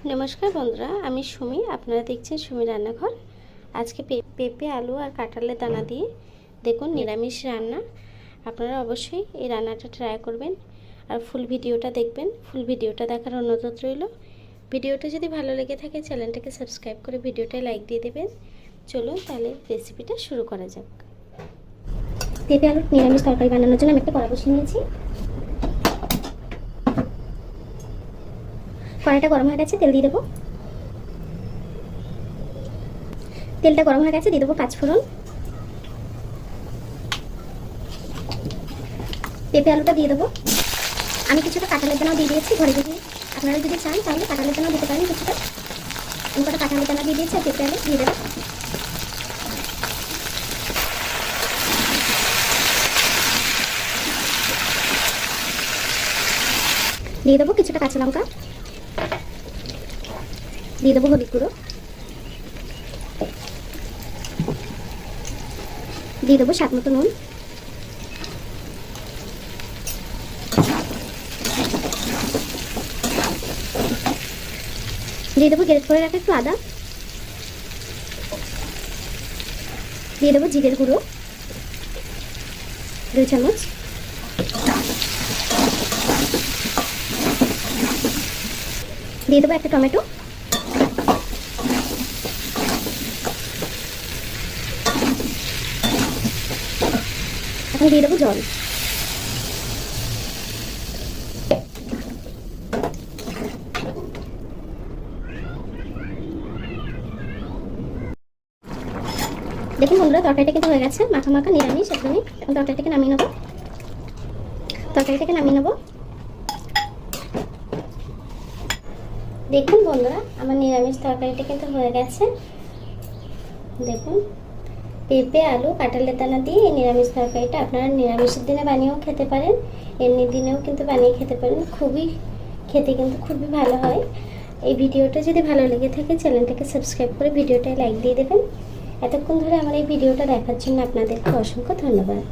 नमस्कार बंधुरा आमी सुमी आपनारा देखছেন सुमी रान्नाघर। आज के पेঁপে आलू और काঁঠালের दाना दिए देखुन निरामिष रान्ना। आपनारा अवश्यई এই রান্নাটা ট্রাই করবেন আর ফুল ভিডিওটা দেখবেন। ফুল ভিডিওটা দেখার অনুরোধ রইল। ভিডিওটা যদি ভালো লেগে থাকে চ্যানেলটাকে সাবস্ক্রাইব করে ভিডিওটায় লাইক দিয়ে দেবেন। চলুন তাহলে রেসিপিটা শুরু করা যাক। পেঁপে আলুর নিরামিষ তরকারি বানানোর জন্য আমি একটা কড়াই বসিয়ে নিয়েছি। কড়াইটা গরম হয়ে গেছে, তেল দিয়ে দেবো। তেলটা গরম হয়ে গেছে, দিয়ে দেবো 5 ফোড়ন। পেঁপে আলুটা দিয়ে দেবো। আমি কিছুটা কাঁঠালের দানাও দিয়ে দিয়েছি। ঘরে যদি আপনারা যদি চান তাহলে কাঁঠালের দানাও দিতে পারেন কিছুটা। আমি কটা কাঁঠালের দানা দিয়ে দিয়েছি, পেঁপে আলু দিয়ে দেবো। দিয়ে দেবো কিছুটা কাঁচা লঙ্কা, দিয়ে দেবো হলুদ গুঁড়ো, দিয়ে দেবো স্বাদ মতো নুন, দিয়ে দেবো গ্রেট করে রাখা একটু আদা, দিয়ে দেবো জিরের গুঁড়ো 2 চামচ, দিয়ে দেবো একটা টমেটো, এখন দিয়ে দেবো জল। দেখুন বন্ধুরা তরকারিটা কিন্তু হয়ে গেছে, মাখা মাখা নিরামিষ একদমই। এখন তরকারিটাকে নামিয়ে নেবো। দেখুন বন্ধুরা আমার নিরামিষ তরকারিটা কিন্তু হয়ে গেছে। দেখুন পেঁপে আলু কাঁঠালের দানা দিয়ে এই নিরামিষ তরকারিটা আপনারা নিরামিষের দিনে বানিয়েও খেতে পারেন, এমনি দিনেও কিন্তু বানিয়ে খেতে পারেন। খেতে কিন্তু খুবই ভালো হয়। এই ভিডিওটা যদি ভালো লেগে থাকে চ্যানেলটাকে সাবস্ক্রাইব করে ভিডিওটায় লাইক দিয়ে দেবেন। এতক্ষণ ধরে আমার এই ভিডিওটা দেখার জন্য আপনাদেরকে অসংখ্য ধন্যবাদ।